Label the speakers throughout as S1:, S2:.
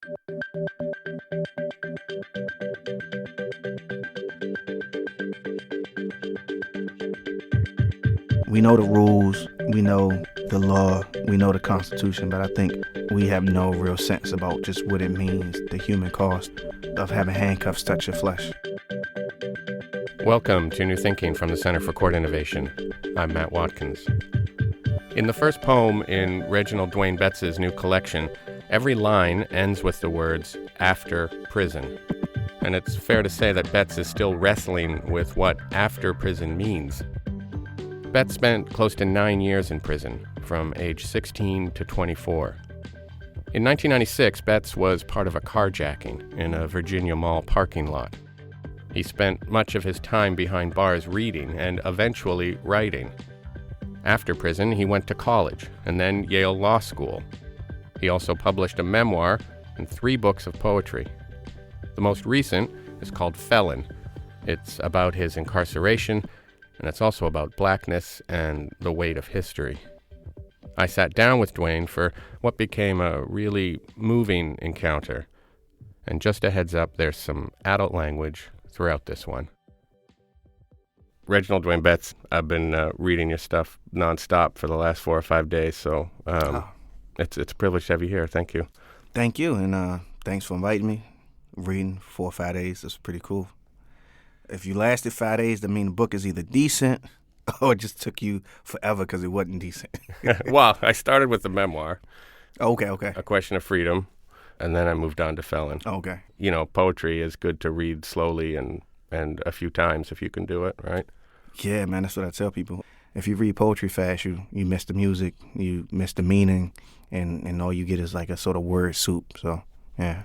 S1: We know the rules, we know the law, we know the Constitution, but I think we have no real sense about just what it means, the human cost of having handcuffs touch your flesh.
S2: Welcome to New Thinking from the Center for Court Innovation. I'm Matt Watkins. In the first poem in Reginald Dwayne Betts' new collection, every line ends with the words, "after prison." And it's fair to say that Betts is still wrestling with what after prison means. Betts spent close to 9 years in prison, from age 16 to 24. In 1996, Betts was part of a carjacking in a Virginia mall parking lot. He spent much of his time behind bars reading and eventually writing. After prison, he went to college and then Yale Law School. He also published a memoir and 3 books of poetry. The most recent is called Felon. It's about his incarceration, and it's also about Blackness and the weight of history. I sat down with Dwayne for what became a really moving encounter. And just a heads up, there's some adult language throughout this one. Reginald Dwayne Betts, I've been reading your stuff nonstop for the last 4 or 5 days, so it's a privilege to have you here. Thank you.
S1: Thank you, and thanks for inviting me. Reading 4 or 5 days, that's pretty cool. If you lasted 5 days, that means the book is either decent or it just took you forever because it wasn't decent.
S2: Well, I started with the memoir.
S1: Okay.
S2: A Question of Freedom, and then I moved on to Felon.
S1: Okay.
S2: You know, poetry is good to read slowly and a few times if you can do it, right?
S1: Yeah, man, that's what I tell people. If you read poetry fast, you miss the music, you miss the meaning, and all you get is like a sort of word soup. So, yeah.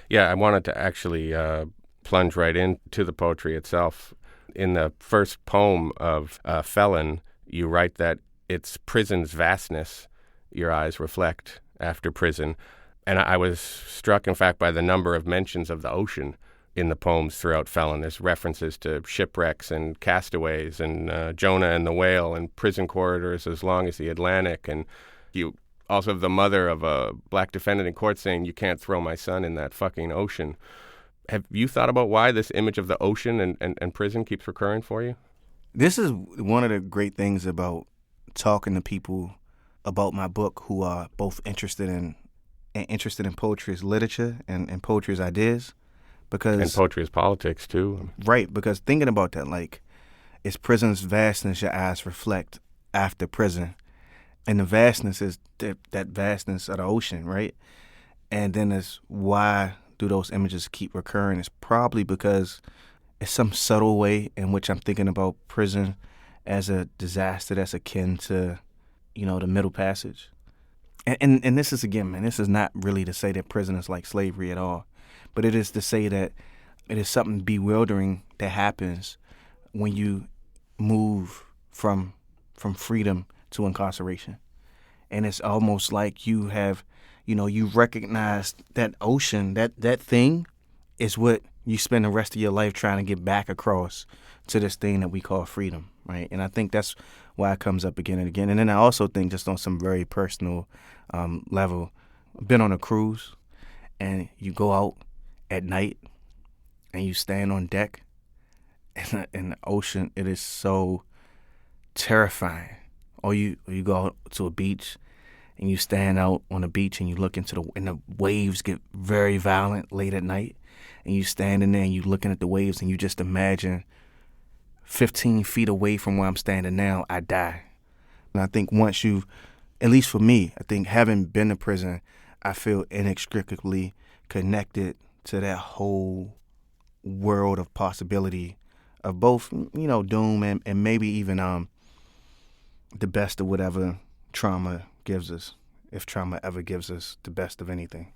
S2: Yeah, I wanted to actually plunge right into the poetry itself. In the first poem of Felon, you write that it's prison's vastness your eyes reflect after prison. And I was struck, in fact, by the number of mentions of the ocean in the poems throughout Felon. There's references to shipwrecks and castaways and Jonah and the whale and prison corridors as long as the Atlantic. And you also have the mother of a black defendant in court saying, "You can't throw my son in that fucking ocean." Have you thought about why this image of the ocean and prison keeps recurring for you?
S1: This is one of the great things about talking to people about my book who are both interested in poetry as literature and poetry as ideas.
S2: And poetry is politics, too.
S1: Right, because thinking about that, like, it's prison's vastness your eyes reflect after prison. And the vastness is that vastness of the ocean, right? And then it's why do those images keep recurring? It's probably because it's some subtle way in which I'm thinking about prison as a disaster that's akin to, the Middle Passage. And this is, again, man, this is not really to say that prison is like slavery at all. But it is to say that it is something bewildering that happens when you move from freedom to incarceration. And it's almost like you have, you recognize that ocean, that thing is what you spend the rest of your life trying to get back across to this thing that we call freedom, right? And I think that's why it comes up again and again. And then I also think, just on some very personal level, I've been on a cruise, and you go out at night and you stand on deck in the ocean. It is so terrifying. Or you go out to a beach and you stand out on the beach and you look and the waves get very violent late at night, and you stand in there and you looking at the waves and you just imagine 15 feet away from where I'm standing now, I die. And I think once you, at least for me, I think having been to prison, I feel inextricably connected to that whole world of possibility of both, doom and maybe even the best of whatever trauma gives us, if trauma ever gives us the best of anything.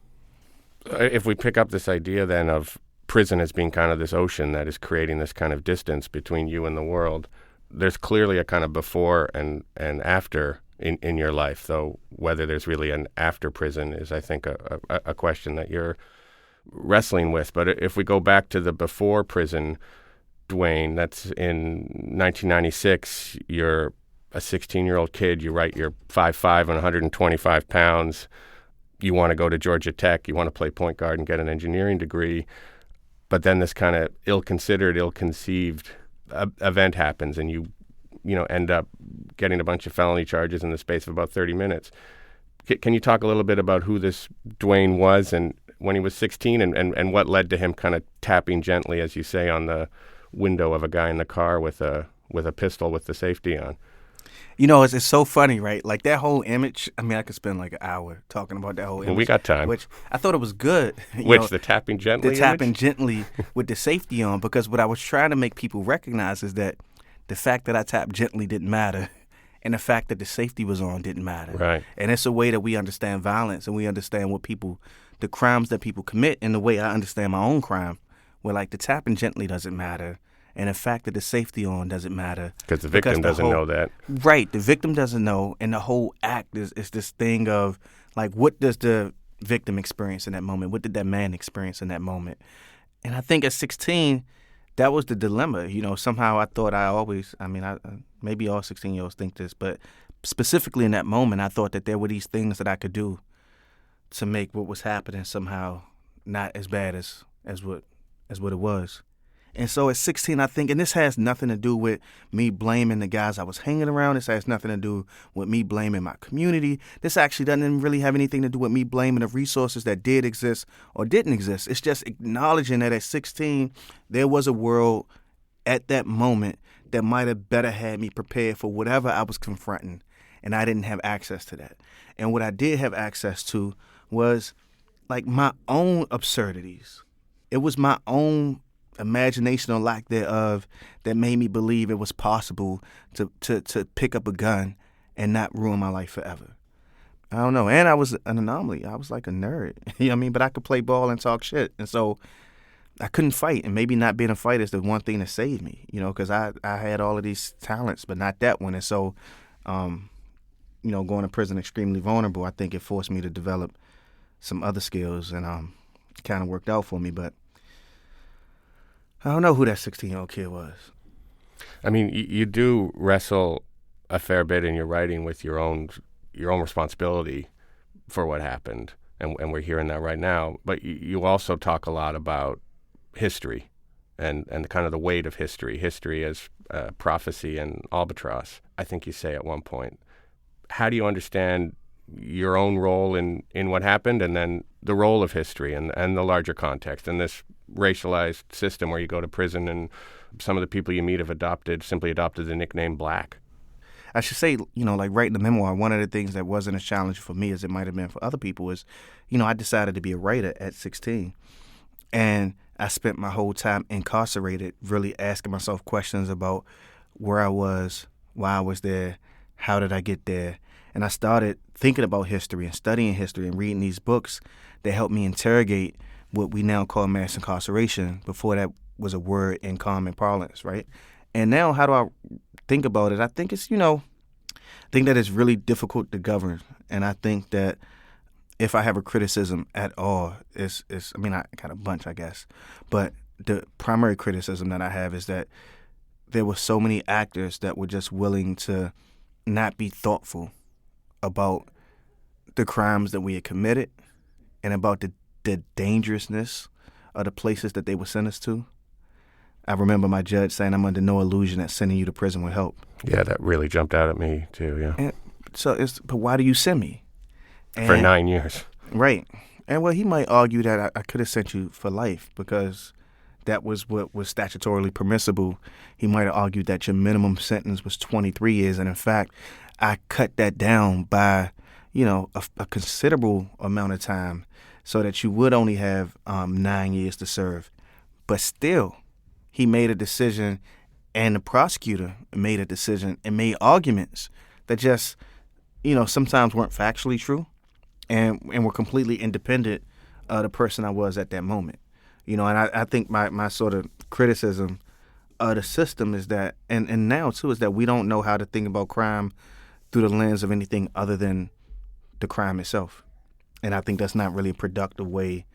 S2: If we pick up this idea then of prison as being kind of this ocean that is creating this kind of distance between you and the world, there's clearly a kind of before and after in your life, though whether there's really an after prison is, I think, a question that you're wrestling with. But if we go back to the before prison, Dwayne, that's in 1996, you're a 16-year-old kid, you write you're 5'5" and 125 pounds. you want to go to Georgia Tech, you want to play point guard and get an engineering degree, but then this kind of ill-considered, ill-conceived event happens, and you end up getting a bunch of felony charges in the space of about 30 minutes. Can you talk a little bit about who this Dwayne was and when he was 16 and what led to him kind of tapping gently, as you say, on the window of a guy in the car with a pistol with the safety on?
S1: It's so funny, right? Like that whole image. I mean, I could spend like an hour talking about that whole image.
S2: Well, we got time.
S1: Which I thought it was good.
S2: The tapping gently?
S1: The tapping gently with the safety on, because what I was trying to make people recognize is that the fact that I tapped gently didn't matter, and the fact that the safety was on didn't matter.
S2: Right.
S1: And it's a way that we understand violence, and we understand the crimes that people commit, in the way I understand my own crime, where like the tapping gently doesn't matter, and the fact that the safety on doesn't matter.
S2: Because the victim doesn't know that.
S1: Right. The victim doesn't know, and the whole act is this thing of, like, what does the victim experience in that moment? What did that man experience in that moment? And I think at 16, that was the dilemma. Somehow I thought maybe all 16-year-olds think this, but specifically in that moment, I thought that there were these things that I could do to make what was happening somehow not as bad as what it was. And so at 16, I think, and this has nothing to do with me blaming the guys I was hanging around. This has nothing to do with me blaming my community. This actually doesn't really have anything to do with me blaming the resources that did exist or didn't exist. It's just acknowledging that at 16, there was a world at that moment that might have better had me prepared for whatever I was confronting, and I didn't have access to that. And what I did have access to was like my own absurdities. It was my own imagination or lack thereof that made me believe it was possible to pick up a gun and not ruin my life forever. I don't know. And I was an anomaly. I was like a nerd. You know what I mean? But I could play ball and talk shit. And so I couldn't fight. And maybe not being a fighter is the one thing that saved me, because I had all of these talents, but not that one. And so, going to prison extremely vulnerable, I think it forced me to develop some other skills, and it kind of worked out for me. But I don't know who that 16-year-old kid was.
S2: I mean, you do wrestle a fair bit in your writing with your own responsibility for what happened, and we're hearing that right now. But you also talk a lot about history and kind of the weight of history as prophecy and albatross, I think you say at one point. How do you understand your own role in what happened, and then the role of history and the larger context and this racialized system where you go to prison and some of the people you meet have simply adopted the nickname Black?
S1: I should say, like writing the memoir, one of the things that wasn't a challenge for me as it might have been for other people is, I decided to be a writer at 16. And I spent my whole time incarcerated really asking myself questions about where I was, why I was there, how did I get there. And I started thinking about history and studying history and reading these books that helped me interrogate what we now call mass incarceration. Before that was a word in common parlance, right? And now how do I think about it? I think it's, I think that it's really difficult to govern. And I think that if I have a criticism at all, I got a bunch, I guess. But the primary criticism that I have is that there were so many actors that were just willing to not be thoughtful about the crimes that we had committed and about the dangerousness of the places that they would send us to. I remember my judge saying, I'm under no illusion that sending you to prison would help.
S2: Yeah, that really jumped out at me too, yeah.
S1: And so but why do you send me?
S2: For 9 years.
S1: Right. And well, he might argue that I could have sent you for life because that was what was statutorily permissible. He might have argued that your minimum sentence was 23 years, and in fact, I cut that down by, a considerable amount of time so that you would only have 9 years to serve. But still, he made a decision, and the prosecutor made a decision and made arguments that just, sometimes weren't factually true and were completely independent of the person I was at that moment. And I think my sort of criticism of the system is that, and now too, is that we don't know how to think about crime through the lens of anything other than the crime itself. And I think that's not really a productive way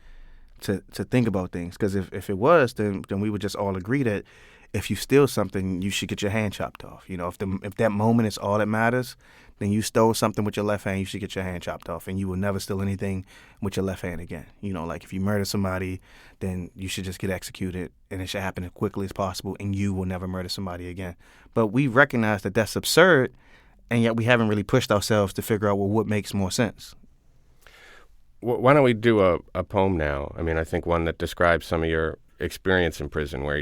S1: to think about things. Because if it was, then we would just all agree that if you steal something, you should get your hand chopped off. You know, if that moment is all that matters, then you stole something with your left hand, you should get your hand chopped off, and you will never steal anything with your left hand again. You know, like if you murder somebody, then you should just get executed, and it should happen as quickly as possible, and you will never murder somebody again. But we recognize that that's absurd, and yet we haven't really pushed ourselves to figure out, well, what makes more sense.
S2: Why don't we do a poem now? I mean, I think one that describes some of your experience in prison, where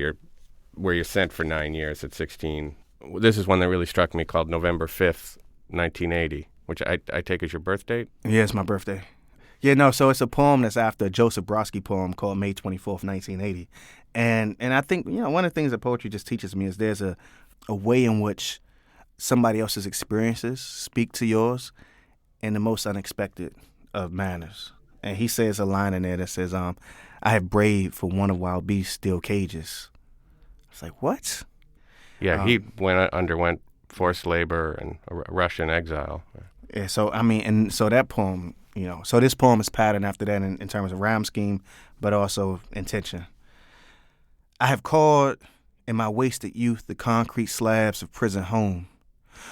S2: you're sent for 9 years at 16. This is one that really struck me, called November 5th, 1980, which I take as your birth date?
S1: Yeah, it's my birthday. Yeah, no, so it's a poem that's after a Joseph Brodsky poem called May 24th, 1980. And I think, you know, one of the things that poetry just teaches me is there's a way in which somebody else's experiences speak to yours in the most unexpected of manners. And he says a line in there that says, I have braved for one of wild beasts steel cages. It's like, what?
S2: Yeah, he underwent forced labor and Russian exile.
S1: Yeah, so, I mean, and so that poem, you know, so this poem is patterned after that in terms of rhyme scheme, but also intention. I have called in my wasted youth the concrete slabs of prison home,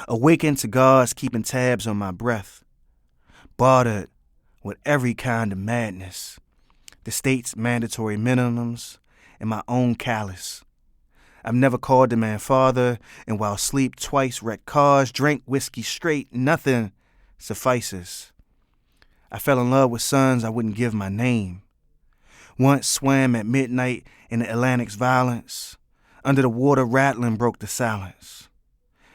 S1: awakened to guards keeping tabs on my breath, bartered with every kind of madness, the state's mandatory minimums, and my own callous. I've never called the man father, and while sleep twice wrecked cars, drank whiskey straight, nothing suffices. I fell in love with sons I wouldn't give my name. Once swam at midnight in the Atlantic's violence. Under the water rattling broke the silence.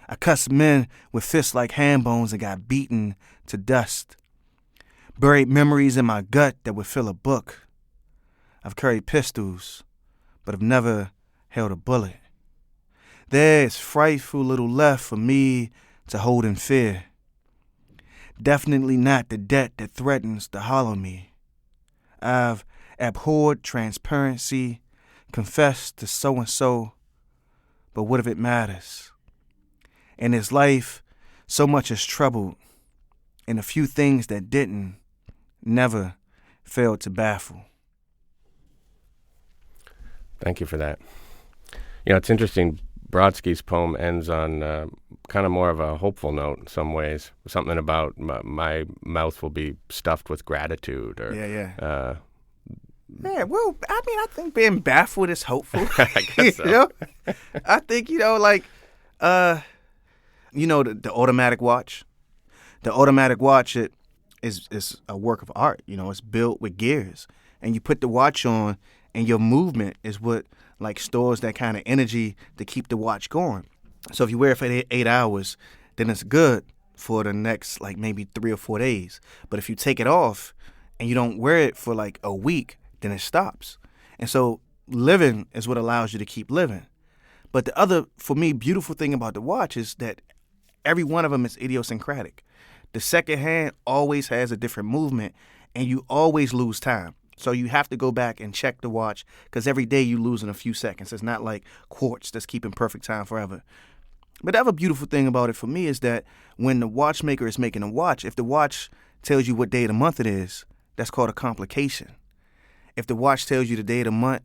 S1: I cussed men with fists like hand bones and got beaten to dust. Buried memories in my gut that would fill a book. I've carried pistols, but have never held a bullet. There is frightful little left for me to hold in fear. Definitely not the debt that threatens to hollow me. I've abhorred transparency, confessed to so-and-so, but what if it matters? In this life, so much is troubled, and a few things that didn't never failed to baffle.
S2: Thank you for that. You know, it's interesting. Brodsky's poem ends on kind of more of a hopeful note in some ways. Something about my mouth will be stuffed with gratitude. Or,
S1: Yeah, well, I mean, I think being baffled is hopeful.
S2: I guess so.
S1: You know? I think, you know, like, the automatic watch. The automatic watch, it is a work of art. You know, it's built with gears. And you put the watch on, and your movement is what, like, stores that kind of energy to keep the watch going. So if you wear it for 8 hours, then it's good for the next, like, maybe 3 or 4 days. But if you take it off and you don't wear it for, like, a week, then it stops. And so living is what allows you to keep living. But the other, for me, beautiful thing about the watch is that every one of them is idiosyncratic. The second hand always has a different movement, and you always lose time. So you have to go back and check the watch, because every day you lose in a few seconds. It's not like quartz that's keeping perfect time forever. But the other beautiful thing about it for me is that when the watchmaker is making a watch, if the watch tells you what day of the month it is, that's called a complication. If the watch tells you the day of the month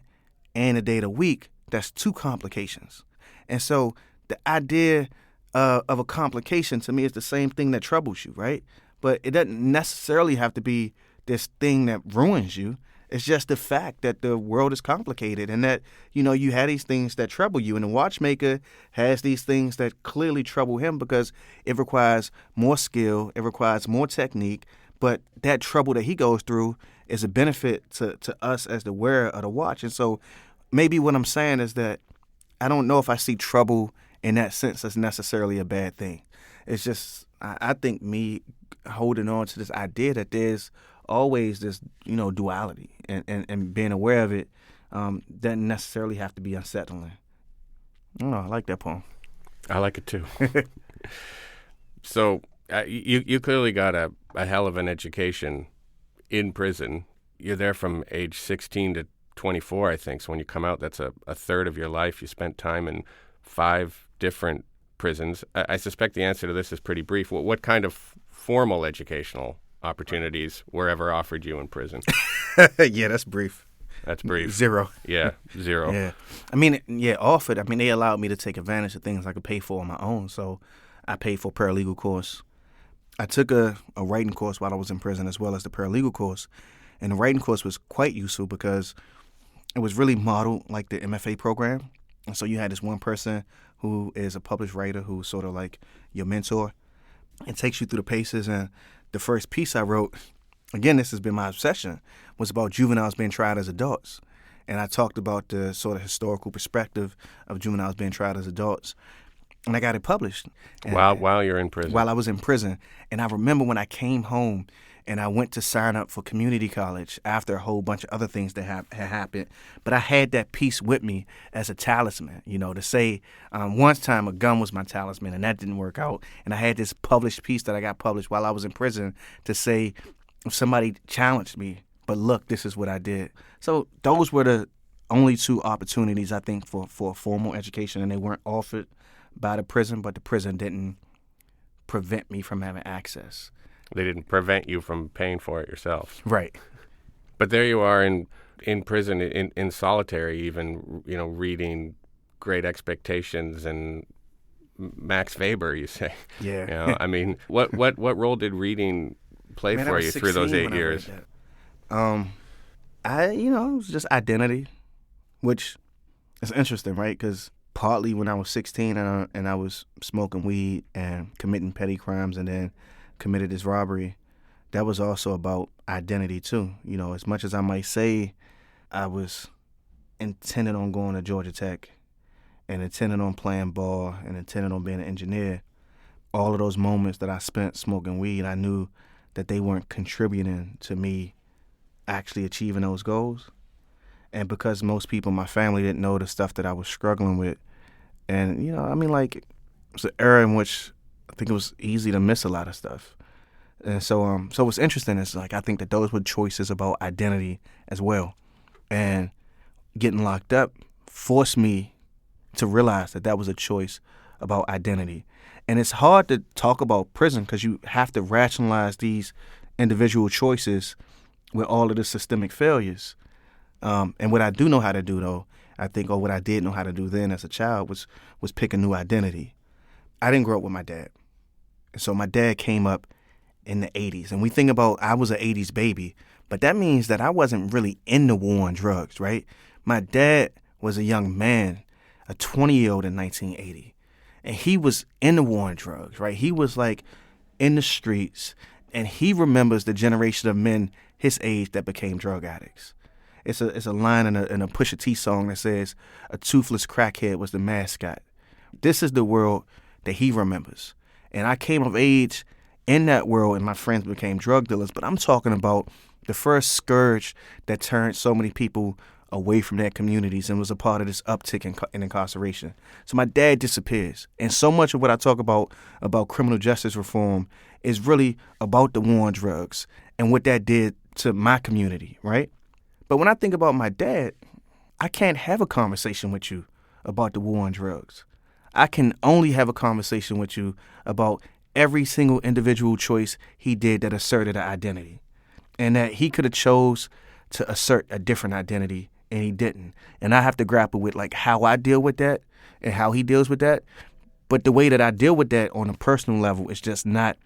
S1: and the day of the week, that's 2 complications. And so the idea of a complication to me is the same thing that troubles you, right? But it doesn't necessarily have to be this thing that ruins you. It's just the fact that the world is complicated and that, you know, you have these things that trouble you. And the watchmaker has these things that clearly trouble him because it requires more skill, it requires more technique. But that trouble that he goes through is a benefit to us as the wearer of the watch. And so maybe what I'm saying is that I don't know if I see trouble in that sense as necessarily a bad thing. It's just, I think me holding on to this idea that there's always this, you know, duality and being aware of it doesn't necessarily have to be unsettling. I don't know, I like that poem.
S2: I like it too. So you clearly got a hell of an education in prison. You're there from age 16 to 24, I think. So when you come out, that's a third of your life. You spent time in 5 different prisons. I suspect the answer to this is pretty brief. What kind of formal educational opportunities were ever offered you in prison?
S1: Yeah, that's brief.
S2: That's brief.
S1: Zero.
S2: Yeah, zero.
S1: Yeah. I mean, yeah, offered. I mean, they allowed me to take advantage of things I could pay for on my own. So I paid for a paralegal course. I took a writing course while I was in prison as well as the paralegal course. And the writing course was quite useful because it was really modeled like the MFA program. And so you had this one person who is a published writer who's sort of like your mentor and takes you through the paces. And the first piece I wrote, again, this has been my obsession, was about juveniles being tried as adults. And I talked about the sort of historical perspective of juveniles being tried as adults. And I got it published.
S2: While you're in prison?
S1: While I was in prison. And I remember when I came home and I went to sign up for community college after a whole bunch of other things that had happened. But I had that piece with me as a talisman, to say one time a gun was my talisman, and that didn't work out. And I had this published piece that I got published while I was in prison to say, if somebody challenged me, but look, this is what I did. So those were the only two opportunities, I think, for a formal education, and they weren't offered by the prison, but the prison didn't prevent me from having access.
S2: They didn't prevent you from paying for it yourself.
S1: Right.
S2: But there you are in prison, in solitary even, reading Great Expectations and Max Weber, you say.
S1: Yeah.
S2: I mean, what role did reading play for you through those 8 years?
S1: It was just identity, which is interesting, right? Because partly when I was 16 and I was smoking weed and committing petty crimes and then committed this robbery, that was also about identity too. As much as I might say I was intended on going to Georgia Tech and intended on playing ball and intended on being an engineer, all of those moments that I spent smoking weed, I knew that they weren't contributing to me actually achieving those goals. And because most people in my family didn't know the stuff that I was struggling with, and, it was an era in which I think it was easy to miss a lot of stuff. And so what's interesting is, I think that those were choices about identity as well. And getting locked up forced me to realize that that was a choice about identity. And it's hard to talk about prison because you have to rationalize these individual choices with all of the systemic failures. And what I do know how to do, though, I think, or what I did know how to do then as a child was pick a new identity. I didn't grow up with my dad. And so my dad came up in the 80s. And we think about I was an 80s baby, but that means that I wasn't really in the war on drugs, right? My dad was a young man, a 20-year-old in 1980. And he was in the war on drugs, right? He was in the streets, and he remembers the generation of men his age that became drug addicts. It's a line in a Pusha T song that says, "A toothless crackhead was the mascot." This is the world that he remembers. And I came of age in that world, and my friends became drug dealers. But I'm talking about the first scourge that turned so many people away from their communities and was a part of this uptick in incarceration. So my dad disappears. And so much of what I talk about criminal justice reform is really about the war on drugs and what that did to my community, right? But when I think about my dad, I can't have a conversation with you about the war on drugs. I can only have a conversation with you about every single individual choice he did that asserted an identity, and that he could have chose to assert a different identity, and he didn't. And I have to grapple with how I deal with that and how he deals with that. But the way that I deal with that on a personal level is just not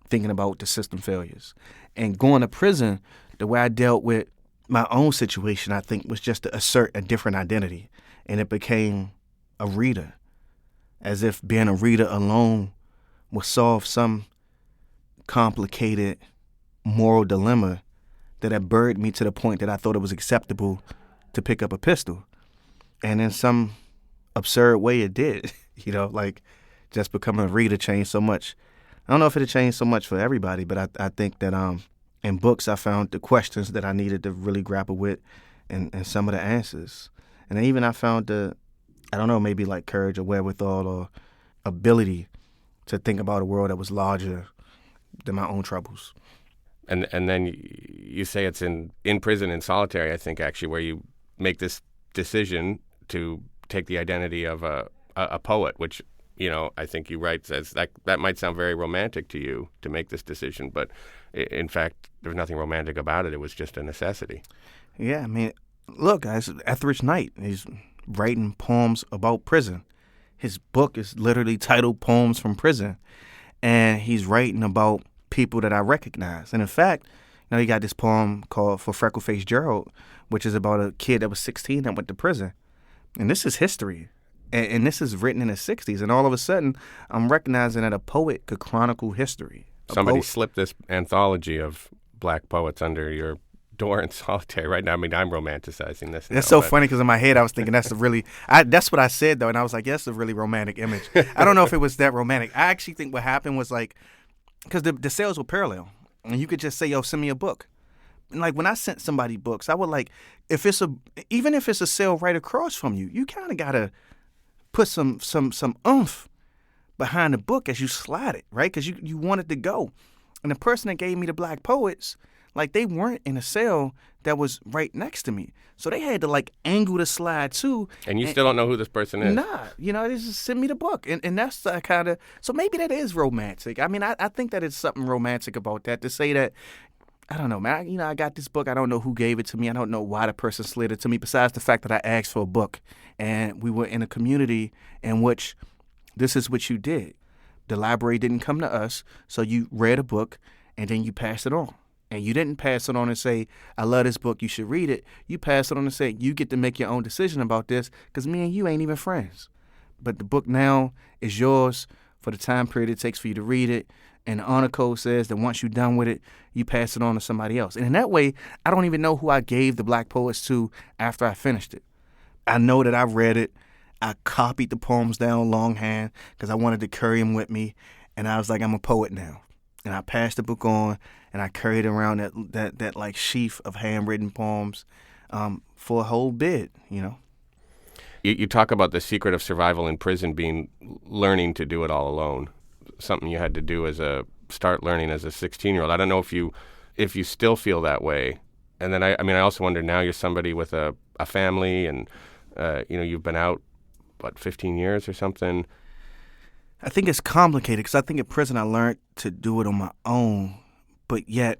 S1: thinking about the system failures. And going to prison, the way I dealt with my own situation, I think, was just to assert a different identity. And it became a reader, as if being a reader alone would solve some complicated moral dilemma that had buried me to the point that I thought it was acceptable to pick up a pistol. And in some absurd way it did, just becoming a reader changed so much. I don't know if it changed so much for everybody, but I think that in books I found the questions that I needed to really grapple with and some of the answers. And then even I found maybe courage or wherewithal or ability to think about a world that was larger than my own troubles.
S2: And then you say it's in prison, in solitary, I think, actually, where you make this decision to take the identity of a poet, which, I think you write as that might sound very romantic to you to make this decision, but in fact, there's nothing romantic about it. It was just a necessity.
S1: Yeah, I mean, Look, guys, Etheridge Knight, he's writing poems about prison. His book is literally titled Poems from Prison. And he's writing about people that I recognize. And in fact, he got this poem called For Freckle-Faced Gerald, which is about a kid that was 16 that went to prison. And this is history. And this is written in the 60s. And all of a sudden, I'm recognizing that a poet could chronicle history.
S2: Somebody slipped this anthology of black poets under your door in solitary right now. I mean, I'm romanticizing this.
S1: That's so funny because in my head I was thinking that's that's what I said though, and I was like, yeah, that's a really romantic image. I don't know if it was that romantic. I actually think what happened was like, because the sales were parallel, and you could just say, yo, send me a book. And like when I sent somebody books, I would like, even if it's a sale right across from you, you kind of gotta put some oomph behind the book as you slide it, right? Because you want it to go. And the person that gave me the black poets, like they weren't in a cell that was right next to me. So they had to like angle the slide too.
S2: And you still don't know who this person is?
S1: Nah, they just send me the book. And that's the kind of, so maybe that is romantic. I mean, I think that it's something romantic about that to say that, I don't know, man, I got this book. I don't know who gave it to me. I don't know why the person slid it to me, besides the fact that I asked for a book. And we were in a community in which this is what you did. The library didn't come to us, so you read a book and then you passed it on. And you didn't pass it on and say, I love this book, you should read it. You pass it on and say, you get to make your own decision about this because me and you ain't even friends. But the book now is yours for the time period it takes for you to read it. And the honor code says that once you're done with it, you pass it on to somebody else. And in that way, I don't even know who I gave the black poets to after I finished it. I know that I read it. I copied the poems down longhand because I wanted to carry them with me. And I was like, I'm a poet now. And I passed the book on, and I carried around that like sheaf of handwritten poems for a whole bid,
S2: You talk about the secret of survival in prison being learning to do it all alone. Something you had to do start learning as a 16-year-old. I don't know if you still feel that way. And then I also wonder, now you're somebody with a family, and you've been out 15 years or something.
S1: I think it's complicated because I think in prison I learned to do it on my own, but yet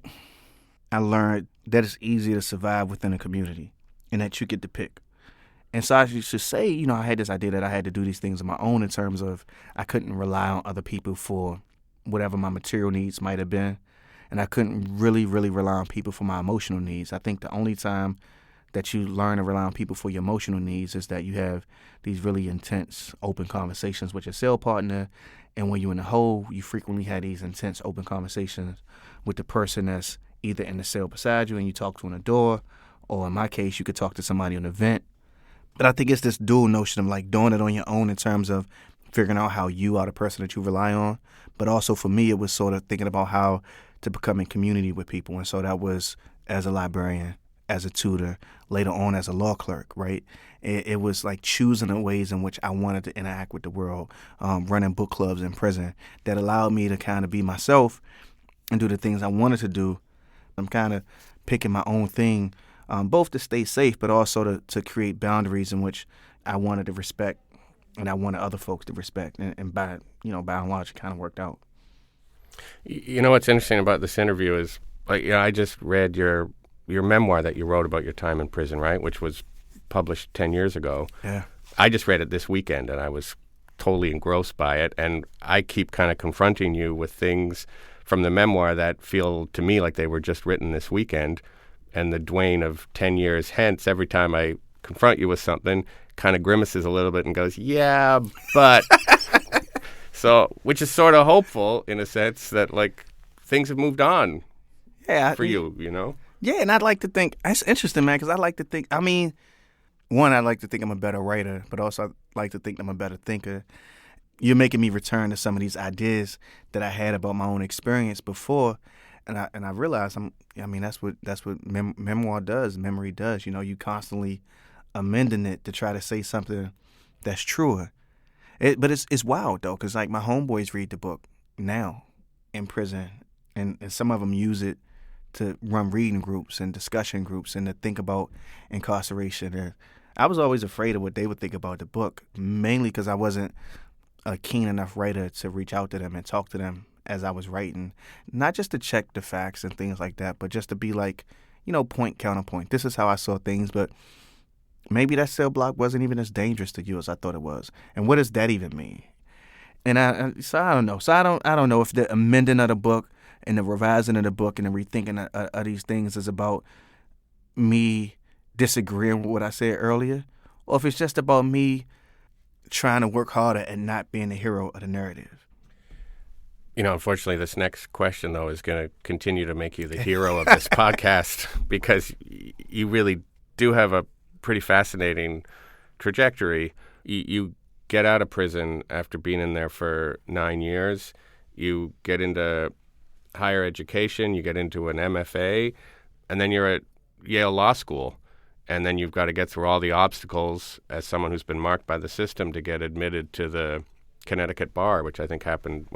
S1: I learned that it's easier to survive within a community and that you get to pick. And so I used to say, I had this idea that I had to do these things on my own in terms of I couldn't rely on other people for whatever my material needs might have been, and I couldn't really, really rely on people for my emotional needs. I think the only time that you learn to rely on people for your emotional needs is that you have these really intense, open conversations with your cell partner. And when you're in the hole, you frequently have these intense, open conversations with the person that's either in the cell beside you and you talk to on the door, or in my case, you could talk to somebody on the vent. But I think it's this dual notion of like doing it on your own in terms of figuring out how you are the person that you rely on. But also for me, it was sort of thinking about how to become in community with people. And so that was as a librarian, as a tutor, later on as a law clerk, right? It was like choosing the ways in which I wanted to interact with the world, running book clubs in prison that allowed me to kind of be myself and do the things I wanted to do. I'm kind of picking my own thing, both to stay safe, but also to create boundaries in which I wanted to respect and I wanted other folks to respect. And by and large, it kind of worked out.
S2: What's interesting about this interview is, I just read your memoir that you wrote about your time in prison, right, which was published 10 years ago.
S1: Yeah.
S2: I just read it this weekend, and I was totally engrossed by it. And I keep kind of confronting you with things from the memoir that feel to me like they were just written this weekend. And the Dwayne of 10 years hence, every time I confront you with something, kind of grimaces a little bit and goes, yeah, but... So, which is sort of hopeful in a sense that, like, things have moved on for you,
S1: Yeah, and I'd like to think, that's interesting, man, because I like to think, one, I like to think I'm a better writer, but also I like to think I'm a better thinker. You're making me return to some of these ideas that I had about my own experience before, and I realize that's what memoir does, memory does. You constantly amending it to try to say something that's truer. But it's wild though, because like my homeboys read the book now in prison, and some of them use it to run reading groups and discussion groups and to think about incarceration. And I was always afraid of what they would think about the book, mainly because I wasn't a keen enough writer to reach out to them and talk to them as I was writing, not just to check the facts and things like that, but just to be like, point, counterpoint. This is how I saw things, but maybe that cell block wasn't even as dangerous to you as I thought it was. And what does that even mean? And so I don't know. So I don't know if the amending of the book and the revising of the book and the rethinking of these things is about me disagreeing with what I said earlier, or if it's just about me trying to work harder and not being the hero of the narrative.
S2: Unfortunately, this next question, though, is going to continue to make you the hero of this podcast because you really do have a pretty fascinating trajectory. You get out of prison after being in there for 9 years. You get into higher education. You get into an MFA. And then you're at Yale Law School. And then you've got to get through all the obstacles as someone who's been marked by the system to get admitted to the Connecticut bar, which I think happened,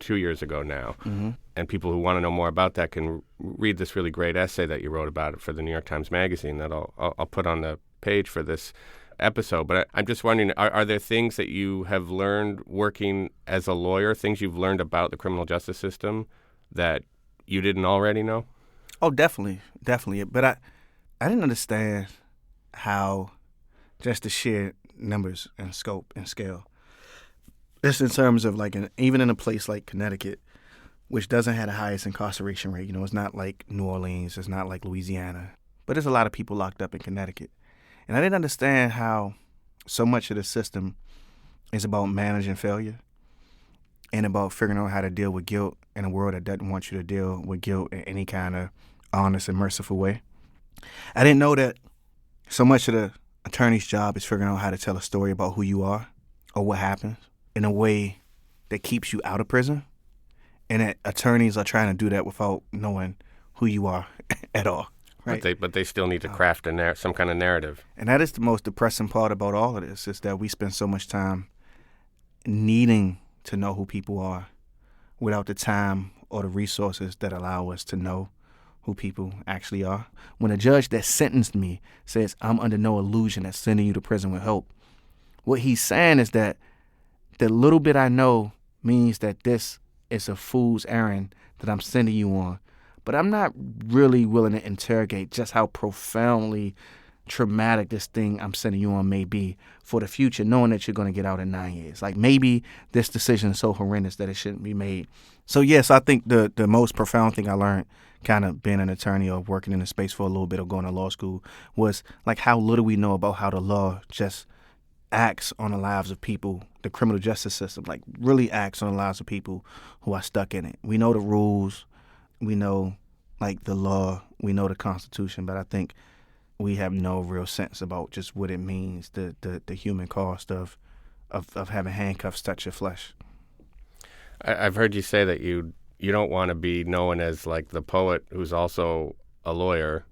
S2: 2 years ago now.
S1: Mm-hmm.
S2: And people who want to know more about that can read this really great essay that you wrote about it for the New York Times Magazine that I'll put on the page for this episode. But I'm just wondering, are there things that you have learned working as a lawyer, things you've learned about the criminal justice system that you didn't already know?
S1: Oh, definitely. But I didn't understand how just the sheer numbers and scope and scale. Just in terms of even in a place like Connecticut, which doesn't have the highest incarceration rate. It's not like New Orleans, it's not like Louisiana, but there's a lot of people locked up in Connecticut. And I didn't understand how so much of the system is about managing failure and about figuring out how to deal with guilt in a world that doesn't want you to deal with guilt in any kind of honest and merciful way. I didn't know that so much of the attorney's job is figuring out how to tell a story about who you are or what happens in a way that keeps you out of prison, and that attorneys are trying to do that without knowing who you are at all. Right?
S2: But they still need to craft some kind of narrative.
S1: And that is the most depressing part about all of this, is that we spend so much time needing to know who people are without the time or the resources that allow us to know who people actually are. When a judge that sentenced me says, I'm under no illusion that sending you to prison will help, what he's saying is that the little bit I know means that this is a fool's errand that I'm sending you on. But I'm not really willing to interrogate just how profoundly traumatic this thing I'm sending you on may be for the future, knowing that you're going to get out in 9 years. Maybe this decision is so horrendous that it shouldn't be made. So, yes, I think the most profound thing I learned kind of being an attorney or working in the space for a little bit or going to law school was how little we know about how the law just acts on the lives of people, the criminal justice system, really acts on the lives of people who are stuck in it. We know the rules, we know the law, we know the Constitution, but I think we have no real sense about just what it means, the human cost of having handcuffs touch your flesh.
S2: I've heard you say that you don't want to be known as the poet who's also a lawyer.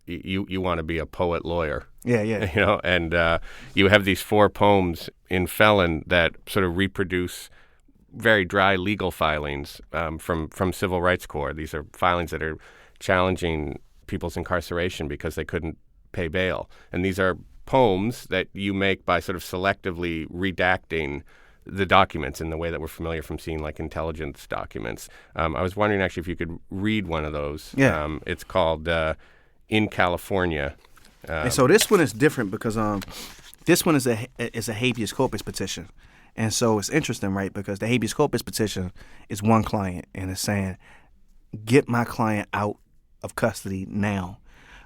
S2: You want to be a poet lawyer.
S1: Yeah.
S2: And you have these 4 poems in Felon that sort of reproduce very dry legal filings from civil rights court. These are filings that are challenging people's incarceration because they couldn't pay bail. And these are poems that you make by sort of selectively redacting the documents in the way that we're familiar from seeing intelligence documents. I was wondering actually if you could read one of those.
S1: Yeah.
S2: It's called In California.
S1: And so this one is different because this one is a habeas corpus petition. And so it's interesting, right? Because the habeas corpus petition is one client and it's saying, get my client out of custody now.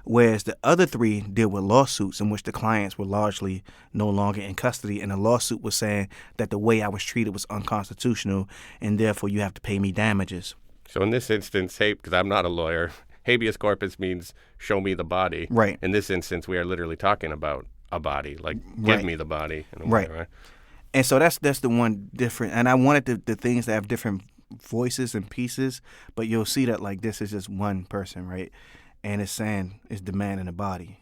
S1: Whereas the other 3 deal with lawsuits in which the clients were largely no longer in custody, and the lawsuit was saying that the way I was treated was unconstitutional, and therefore you have to pay me damages.
S2: So in this instance, because I'm not a lawyer, habeas corpus means show me the body.
S1: Right.
S2: In this instance, we are literally talking about a body, give me the body. In a way, right.
S1: And so that's the one different. And I wanted the things that have different voices and pieces, but you'll see that this is just one person, right? And it's saying, it's demanding a body.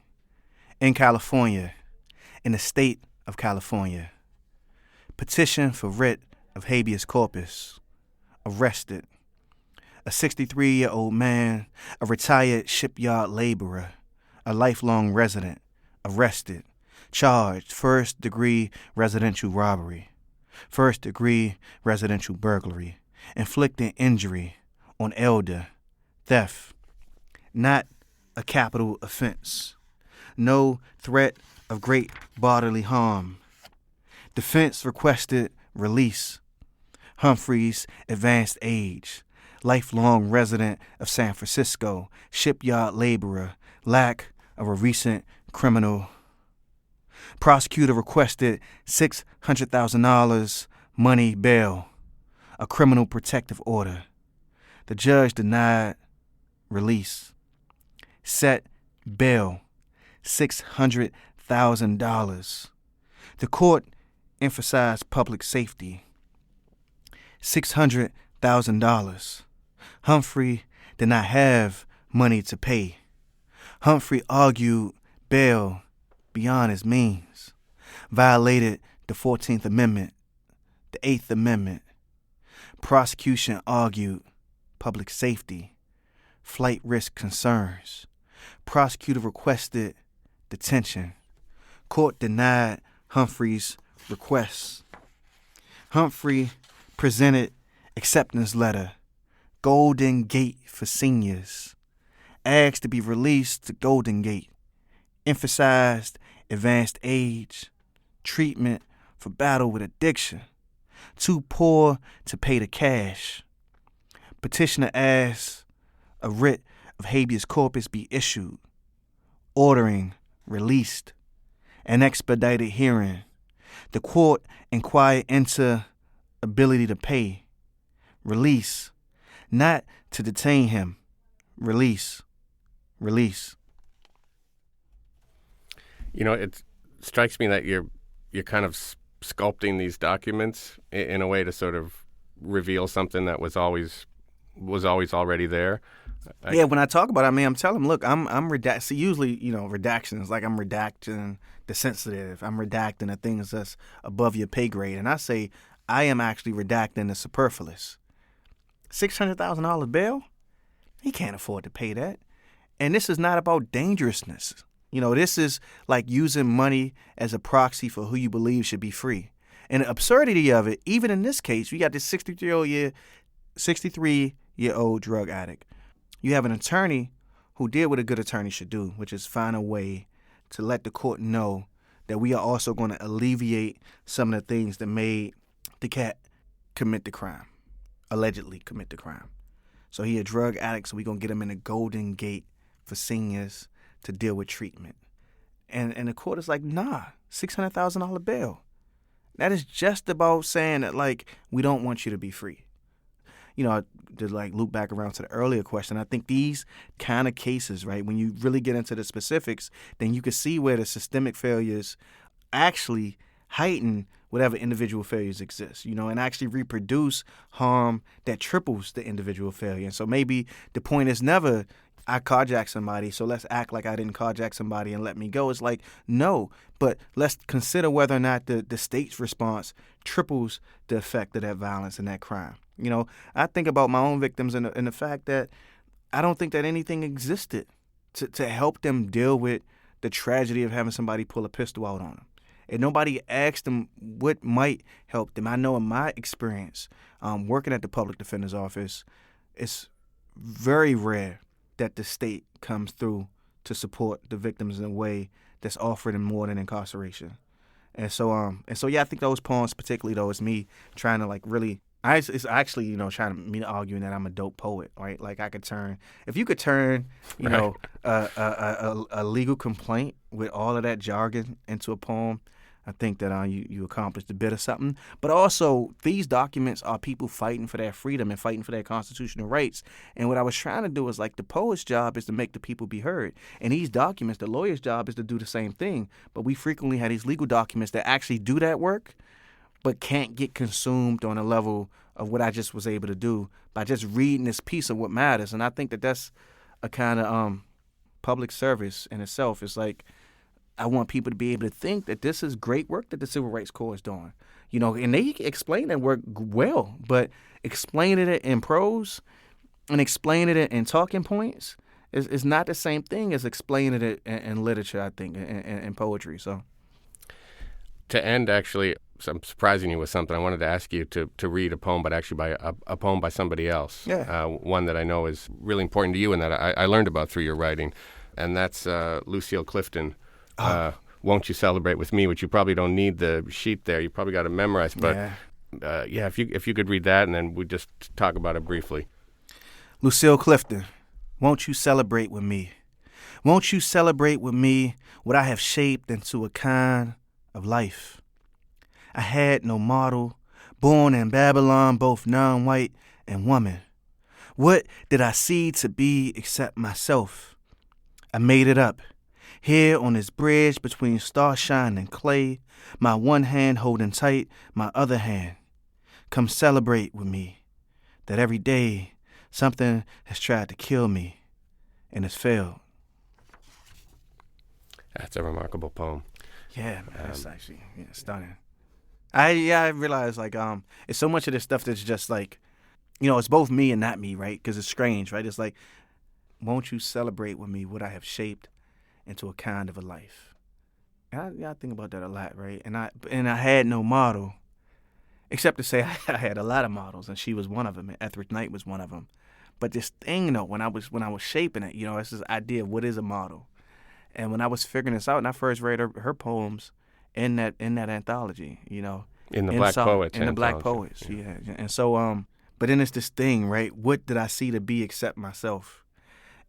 S1: In California, in the state of California, petition for writ of habeas corpus, arrested. A 63-year-old man, a retired shipyard laborer, a lifelong resident, arrested, charged first-degree residential robbery, first-degree residential burglary, inflicting injury on elder, theft, not a capital offense. No threat of great bodily harm. Defense requested release. Humphrey's advanced age. Lifelong resident of San Francisco. Shipyard laborer. Lack of a recent criminal. Prosecutor requested $600,000 money bail. A criminal protective order. The judge denied release. Set bail. $600,000. The court emphasized public safety. $600,000. Humphrey did not have money to pay. Humphrey argued bail beyond his means, violated the 14th Amendment, the 8th Amendment. Prosecution argued public safety, flight risk concerns. Prosecutor requested detention. Court denied Humphrey's requests. Humphrey presented acceptance letter, Golden Gate for seniors. Asked to be released to Golden Gate. Emphasized advanced age, treatment for battle with addiction. Too poor to pay the cash. Petitioner asked a writ of habeas corpus be issued, ordering released, an expedited hearing. The court inquired into ability to pay. Release, not to detain him. Release.
S2: You know, it strikes me that you're kind of sculpting these documents in a way to sort of reveal something that was always already there.
S1: Yeah, when I talk about it, I mean, I'm telling them, look, I'm redacting. So usually, redactions, like I'm redacting the sensitive. I'm redacting the things that's above your pay grade. And I say I am actually redacting the superfluous. $600,000 bail? He can't afford to pay that. And this is not about dangerousness. This is like using money as a proxy for who you believe should be free. And the absurdity of it, even in this case, you got this 63-year-old drug addict. You have an attorney who did what a good attorney should do, which is find a way to let the court know that we are also going to alleviate some of the things that made the cat commit the crime, allegedly commit the crime. So he a drug addict, so we're going to get him in a Golden Gate for seniors to deal with treatment. And the court is like, nah, $600,000 bail. That is just about saying that, like, we don't want you to be free. To like loop back around to the earlier question, I think these kind of cases, right, when you really get into the specifics, then you can see where the systemic failures actually heighten whatever individual failures exist, and actually reproduce harm that triples the individual failure. And so maybe the point is never, I carjacked somebody, so let's act like I didn't carjack somebody and let me go. It's like, no, but let's consider whether or not the state's response triples the effect of that violence and that crime. I think about my own victims and the fact that I don't think that anything existed to help them deal with the tragedy of having somebody pull a pistol out on them. And nobody asked them what might help them. I know in my experience, working at the public defender's office, it's very rare that the state comes through to support the victims in a way that's offered them more than incarceration. And so yeah, I think those poems particularly, though, is me trying to it's actually, trying to arguing that I'm a dope poet, right? Like if you could turn, a legal complaint with all of that jargon into a poem, I think that you accomplished a bit of something. But also, these documents are people fighting for their freedom and fighting for their constitutional rights. And what I was trying to do is, like, the poet's job is to make the people be heard. And these documents, the lawyer's job is to do the same thing. But we frequently have these legal documents that actually do that work, but can't get consumed on a level of what I just was able to do by just reading this piece of what matters. And I think that that's a kind of public service in itself. It's like, I want people to be able to think that this is great work that the Civil Rights Corps is doing. And they explain that work well, but explaining it in prose and explaining it in talking points is not the same thing as explaining it in literature, I think, and poetry. So,
S2: to end, actually, I'm surprising you with something. I wanted to ask you to read a poem, but actually by a poem by somebody else.
S1: Yeah.
S2: One that I know is really important to you and that I learned about through your writing. and that's Lucille Clifton. Won't You Celebrate With Me, which you probably don't need the sheet there. You probably got to memorize. But if you could read that, and then we just talk about it briefly.
S1: Lucille Clifton, won't you celebrate with me? Won't you celebrate with me what I have shaped into a kind of life? I had no model, born in Babylon, both non-white and woman. What did I see to be except myself? I made it up. Here on this bridge between starshine and clay, my one hand holding tight, my other hand. Come celebrate with me that every day something has tried to kill me and has failed.
S2: That's a remarkable poem.
S1: Yeah, man, it's actually stunning. I realize it's so much of this stuff that's just like, it's both me and not me, right? Because it's strange, right? It's like, won't you celebrate with me what I have shaped into a kind of a life? And I think about that a lot, right? And I had no model, except to say I had a lot of models, and she was one of them, and Ethridge Knight was one of them. But this thing, though, when I was shaping it, it's this idea of what is a model. And when I was figuring this out, and I first read her poems in that anthology,
S2: In the Black Poets.
S1: In the Black Poets, yeah. And so, but then it's this thing, right? What did I see to be except myself?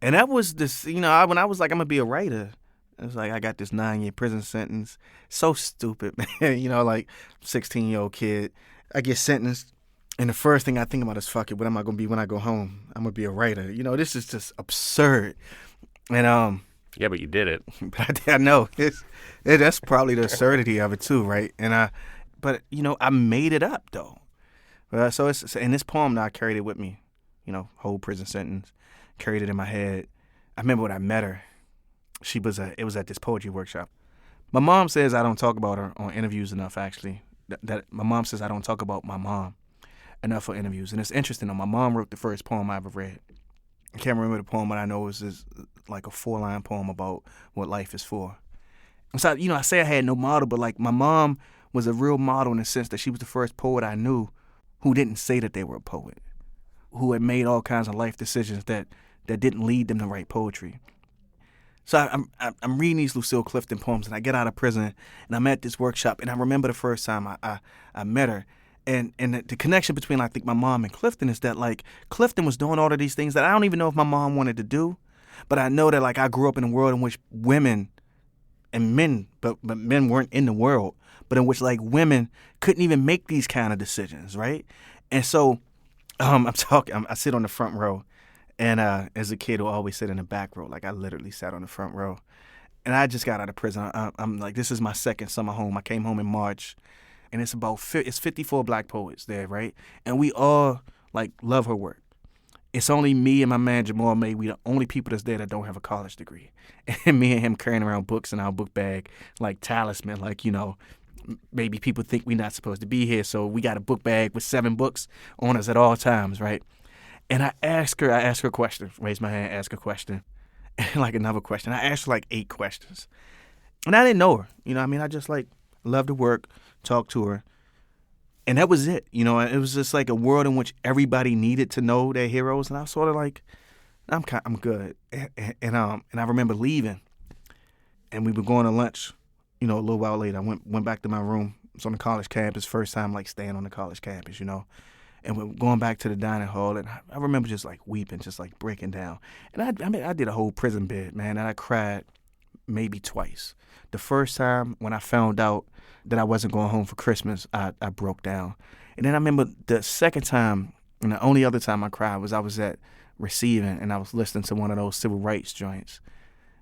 S1: And that was this, when I was like, I'm going to be a writer, it was like, I got this 9-year prison sentence. So stupid, man. 16-year-old kid. I get sentenced, and the first thing I think about is, fuck it, what am I going to be when I go home? I'm going to be a writer. This is just absurd. And,
S2: yeah, but you did it.
S1: I know. That's probably the absurdity of it, too, right? And I made it up, though. So in this poem, now I carried it with me, whole prison sentence. Carried it in my head. I remember when I met her. It was at this poetry workshop. My mom says I don't talk about her on interviews enough, actually. That my mom says I don't talk about my mom enough for interviews. And it's interesting, though. My mom wrote the first poem I ever read. I can't remember the poem, but I know it was like a 4-line poem about what life is for. And so, I say I had no model, but like my mom was a real model in the sense that she was the first poet I knew who didn't say that they were a poet, who had made all kinds of life decisions that didn't lead them to write poetry. So I'm reading these Lucille Clifton poems, and I get out of prison, and I'm at this workshop, and I remember the first time I met her, and the connection between, I think, my mom and Clifton is that, like, Clifton was doing all of these things that I don't even know if my mom wanted to do, but I know that, like, I grew up in a world in which women and men, but men weren't in the world, but in which, like, women couldn't even make these kind of decisions, right? And so I sit on the front row. And as a kid who always sit in the back row, like I literally sat on the front row. And I just got out of prison. I'm like, this is my second summer home. I came home in March. And it's 54 black poets there, right? And we all, like, love her work. It's only me and my man Jamal May. We the only people that's there that don't have a college degree. And me and him carrying around books in our book bag, like talisman, like, maybe people think we're not supposed to be here. So we got a book bag with 7 books on us at all times, right? And I ask her a question, raise my hand, ask a question, and like another question. I asked her like 8 questions. And I didn't know her. I just like loved her work, talked to her. And that was it. It was just like a world in which everybody needed to know their heroes. And I was sort of like, I'm good. And I remember leaving, and we were going to lunch, a little while later. I went back to my room. It was on the college campus, first time like staying on the college campus, And we're going back to the dining hall, and I remember just like weeping, just like breaking down. And I did a whole prison bid, man, and I cried maybe twice. The first time when I found out that I wasn't going home for Christmas, I broke down. And then I remember the second time, and the only other time I cried was I was at Receiving, and I was listening to one of those civil rights joints.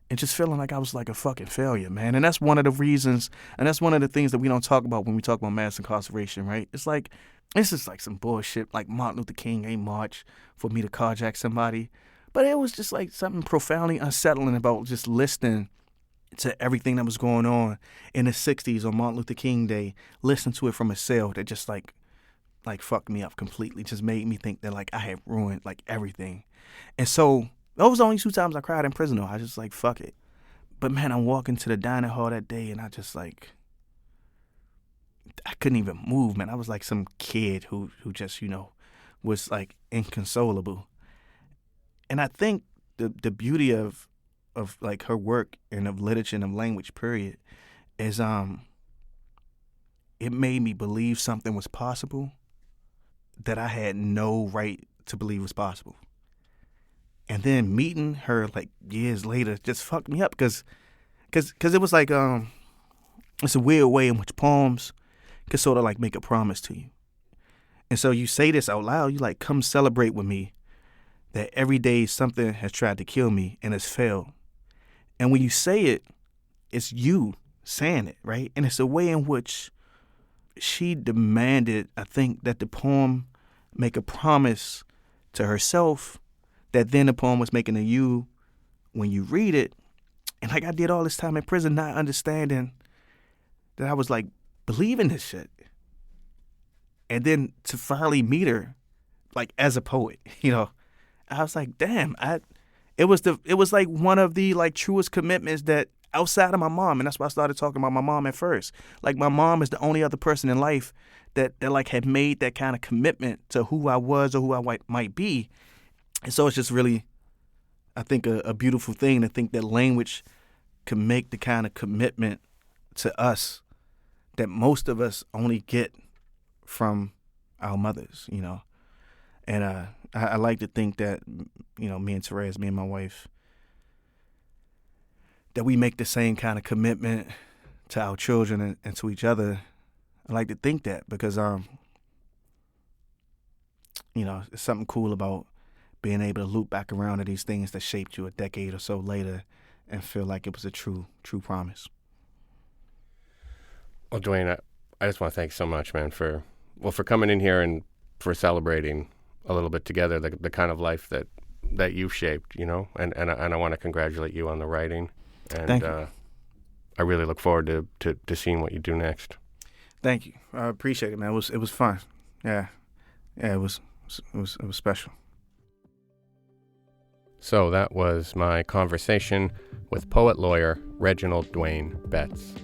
S1: And just feeling like I was like a fucking failure, man. And that's one of the reasons, and that's one of the things that we don't talk about when we talk about mass incarceration, right? It's like, this is like some bullshit, like Martin Luther King ain't march for me to carjack somebody. But it was just like something profoundly unsettling about just listening to everything that was going on in the 60s on Martin Luther King Day, listening to it from a cell that just like fucked me up completely, just made me think that like I had ruined like everything. And so those were the only 2 times I cried in prison though. I just like, fuck it. But man, I'm walking to the dining hall that day, and I just like, I couldn't even move, man. I was like some kid who just, was like inconsolable. And I think the beauty of of like her work and of literature and of language, period, is it made me believe something was possible that I had no right to believe was possible. And then meeting her like years later just fucked me up because it was like it's a weird way in which poems can sort of like make a promise to you. And so you say this out loud, you like, come celebrate with me that every day something has tried to kill me and has failed. And when you say it, it's you saying it, right? And it's a way in which she demanded, I think, that the poem make a promise to herself that then the poem was making to you when you read it. And like I did all this time in prison, not understanding that I was like believing this shit. And then to finally meet her, like as a poet, you know, I was like, damn, it was like one of the like truest commitments that outside of my mom. And that's why I started talking about my mom at first. Like my mom is the only other person in life that like had made that kind of commitment to who I was or who I might be. And so it's just really, I think, a beautiful thing to think that language can make the kind of commitment to us that most of us only get from our mothers, you know. And I like to think that, you know, me and Therese, me and my wife, that we make the same kind of commitment to our children and to each other. I like to think that because, you know, it's something cool about being able to loop back around to these things that shaped you a decade or so later and feel like it was a true promise.
S2: Well, Dwayne, I just want to thank you so much, man, for coming in here and for celebrating a little bit together the kind of life that you've shaped, you know, and I want to congratulate you on the writing. And
S1: Thank you.
S2: I really look forward to seeing what you do next.
S1: Thank you. I appreciate it, man. It was fun. Yeah, it was special.
S2: So that was my conversation with poet-laureate Reginald Dwayne Betts.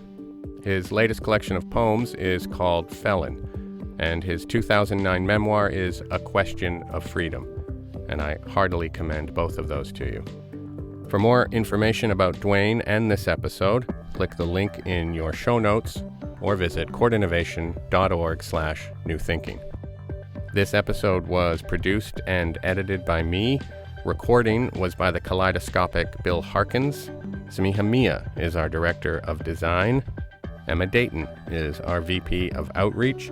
S2: His latest collection of poems is called Felon, and his 2009 memoir is A Question of Freedom, and I heartily commend both of those to you. For more information about Dwayne and this episode, click the link in your show notes or visit courtinnovation.org/newthinking. This episode was produced and edited by me. Recording was by the kaleidoscopic Bill Harkins. Samiha Mia is our director of design. Emma Dayton is our VP of outreach.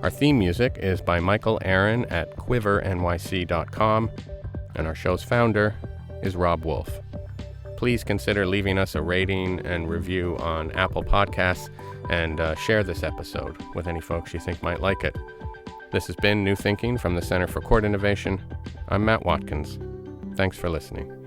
S2: Our theme music is by Michael Aaron at quivernyc.com. And our show's founder is Rob Wolf. Please consider leaving us a rating and review on Apple Podcasts and share this episode with any folks you think might like it. This has been New Thinking from the Center for Court Innovation. I'm Matt Watkins. Thanks for listening.